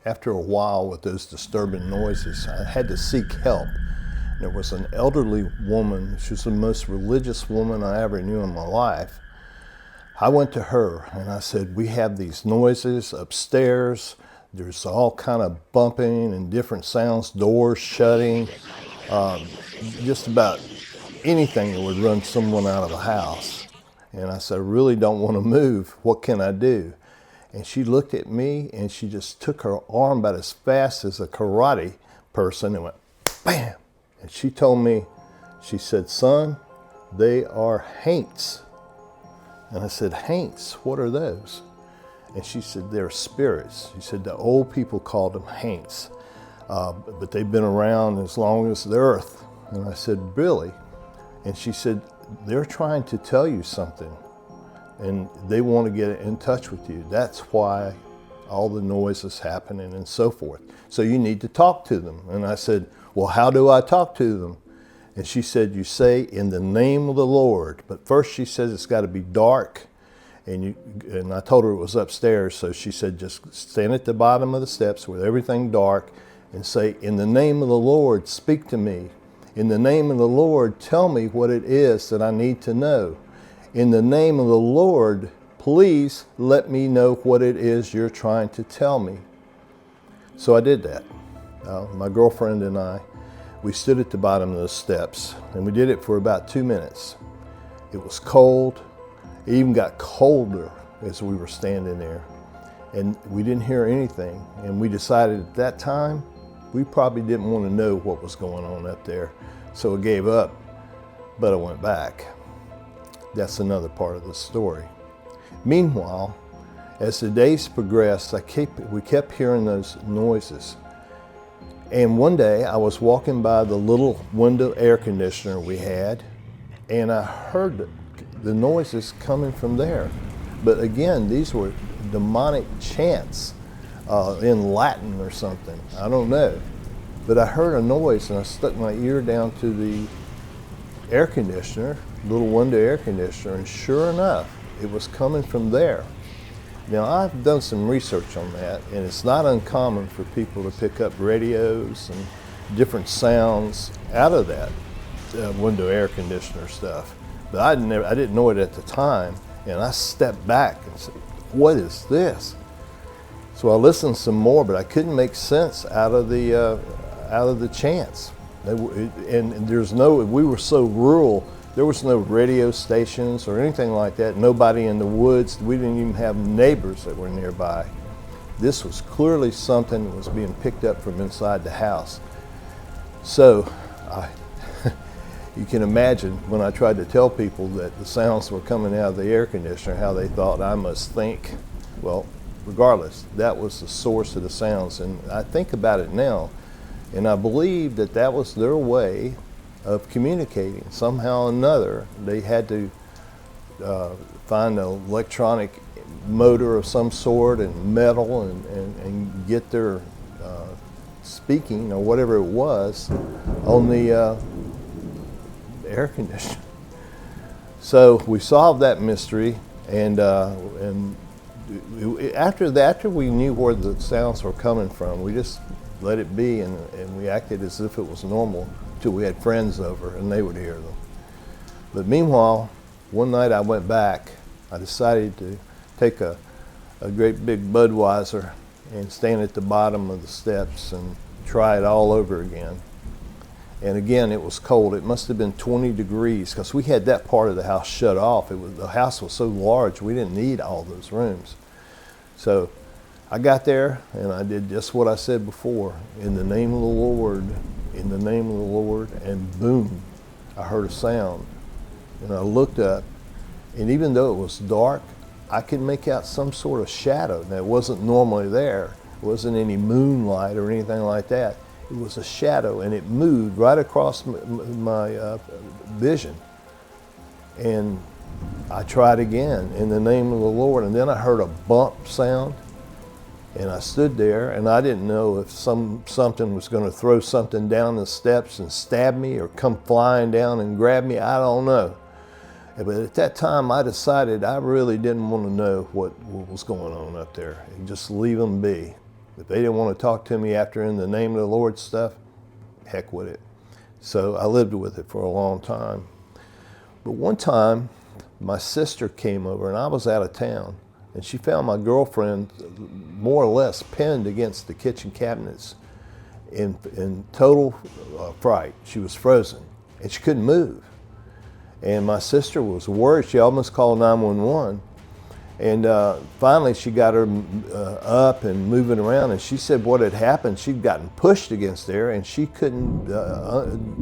after a while with those disturbing noises, I had to seek help. There was an elderly woman. She was the most religious woman I ever knew in my life. I went to her and I said, we have these noises upstairs. There's all kind of bumping and different sounds, doors shutting, just about anything that would run someone out of the house. And I said, I really don't want to move. What can I do? And she looked at me and she just took her arm about as fast as a karate person and went, bam. And she told me, she said, son, they are haints. And I said, haints, what are those? And she said, they're spirits. She said, the old people called them haints, but they've been around as long as the earth. And I said, really? And she said, they're trying to tell you something and they want to get in touch with you. That's why all the noise is happening and so forth. So you need to talk to them. And I said, well, how do I talk to them? And she said, you say, in the name of the Lord. But first she says it's got to be dark. And I told her it was upstairs. So she said, just stand at the bottom of the steps with everything dark and say, in the name of the Lord, speak to me. In the name of the Lord, tell me what it is that I need to know. In the name of the Lord, please let me know what it is you're trying to tell me. So I did that. My girlfriend and I, we stood at the bottom of the steps and we did it for about 2 minutes. It was cold. It even got colder as we were standing there. And we didn't hear anything. And we decided at that time, we probably didn't want to know what was going on up there. So I gave up, but I went back. That's another part of the story. Meanwhile, as the days progressed, we kept hearing those noises. And one day I was walking by the little window air conditioner we had, and I heard the noises coming from there. But again, these were demonic chants in Latin or something. I don't know. But I heard a noise and I stuck my ear down to the air conditioner, little window air conditioner, and sure enough, it was coming from there. Now, I've done some research on that, and it's not uncommon for people to pick up radios and different sounds out of that window air conditioner stuff. But I didn't know it at the time, and I stepped back and said, what is this? So I listened some more, but I couldn't make sense out of the chants. And we were so rural, there was no radio stations or anything like that, nobody in the woods. We didn't even have neighbors that were nearby. This was clearly something that was being picked up from inside the house. So you can imagine when I tried to tell people that the sounds were coming out of the air conditioner, how they thought I must think. Well, regardless, that was the source of the sounds. And I think about it now, and I believe that that was their way of communicating. Somehow or another, they had to find an electronic motor of some sort and metal and get their speaking or whatever it was on the air conditioner. So we solved that mystery, and after we knew where the sounds were coming from, we just let it be, and we acted as if it was normal till we had friends over and they would hear them. But meanwhile, one night I went back. I decided to take a great big Budweiser and stand at the bottom of the steps and try it all over again. And again, it was cold. It must have been 20 degrees because we had that part of the house shut off. The house was so large, we didn't need all those rooms. So I got there and I did just what I said before, in the name of the Lord, in the name of the Lord, and boom, I heard a sound. And I looked up, and even though it was dark, I could make out some sort of shadow. Now, it wasn't normally there. It wasn't any moonlight or anything like that. It was a shadow, and it moved right across my vision. And I tried again, in the name of the Lord, and then I heard a bump sound. And I stood there, and I didn't know if something was going to throw something down the steps and stab me or come flying down and grab me. I don't know. But at that time, I decided I really didn't want to know what was going on up there. And just leave them be. If they didn't want to talk to me after in the name of the Lord stuff, heck with it. So I lived with it for a long time. But one time, my sister came over and I was out of town, and she found my girlfriend more or less pinned against the kitchen cabinets in total fright. She was frozen and she couldn't move. And my sister was worried. She almost called 911. And finally she got her up and moving around, and she said what had happened, she'd gotten pushed against there and she couldn't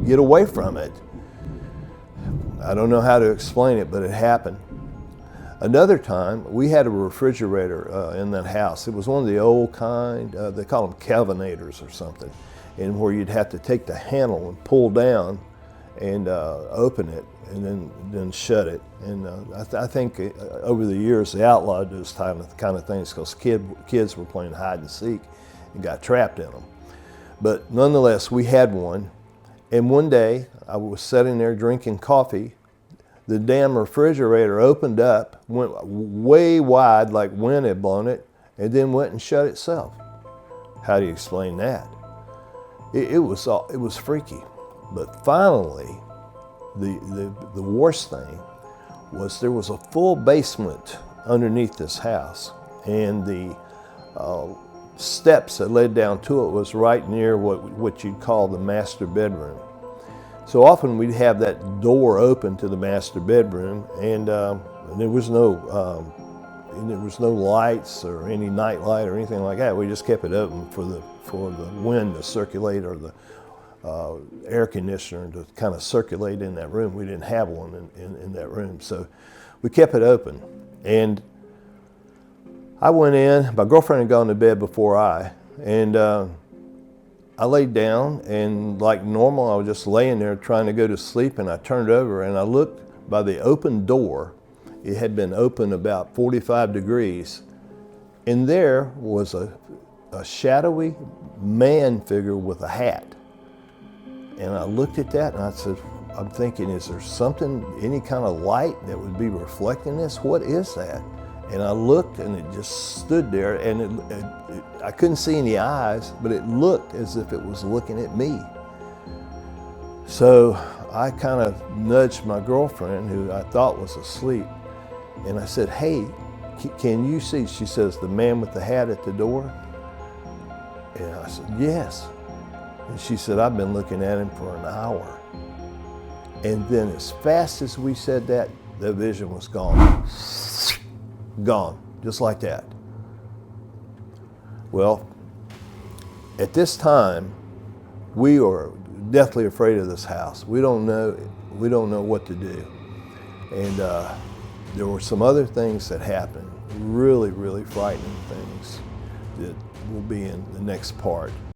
get away from it. I don't know how to explain it, but it happened. Another time, we had a refrigerator in that house. It was one of the old kind, they call them Kelvinators or something, and where you'd have to take the handle and pull down and open it and then shut it. And I think over the years they outlawed those kind of things because kids were playing hide and seek and got trapped in them. But nonetheless, we had one. And one day I was sitting there drinking coffee. The damn refrigerator opened up, went way wide like wind had blown it, and then went and shut itself. How do you explain that? It was freaky. But finally, the worst thing was there was a full basement underneath this house, and the steps that led down to it was right near what you'd call the master bedroom. So often we'd have that door open to the master bedroom, and there was no lights or any night light or anything like that. We just kept it open for the wind to circulate, or the air conditioner to kind of circulate in that room. We didn't have one in that room, so we kept it open. And I went in. My girlfriend had gone to bed before and I laid down, and like normal, I was just laying there trying to go to sleep, and I turned over and I looked by the open door. It had been open about 45 degrees, and there was a shadowy man figure with a hat. And I looked at that and I said, I'm thinking, is there something, any kind of light that would be reflecting this? What is that? And I looked, and it just stood there, and I couldn't see any eyes, but it looked as if it was looking at me. So I kind of nudged my girlfriend, who I thought was asleep, and I said, hey, can you see? She says, the man with the hat at the door? And I said, yes. And she said, I've been looking at him for an hour. And then as fast as we said that, the vision was gone. Gone, just like that. Well, at this time, we are deathly afraid of this house. We don't know what to do. And there were some other things that happened, really, really frightening things that will be in the next part.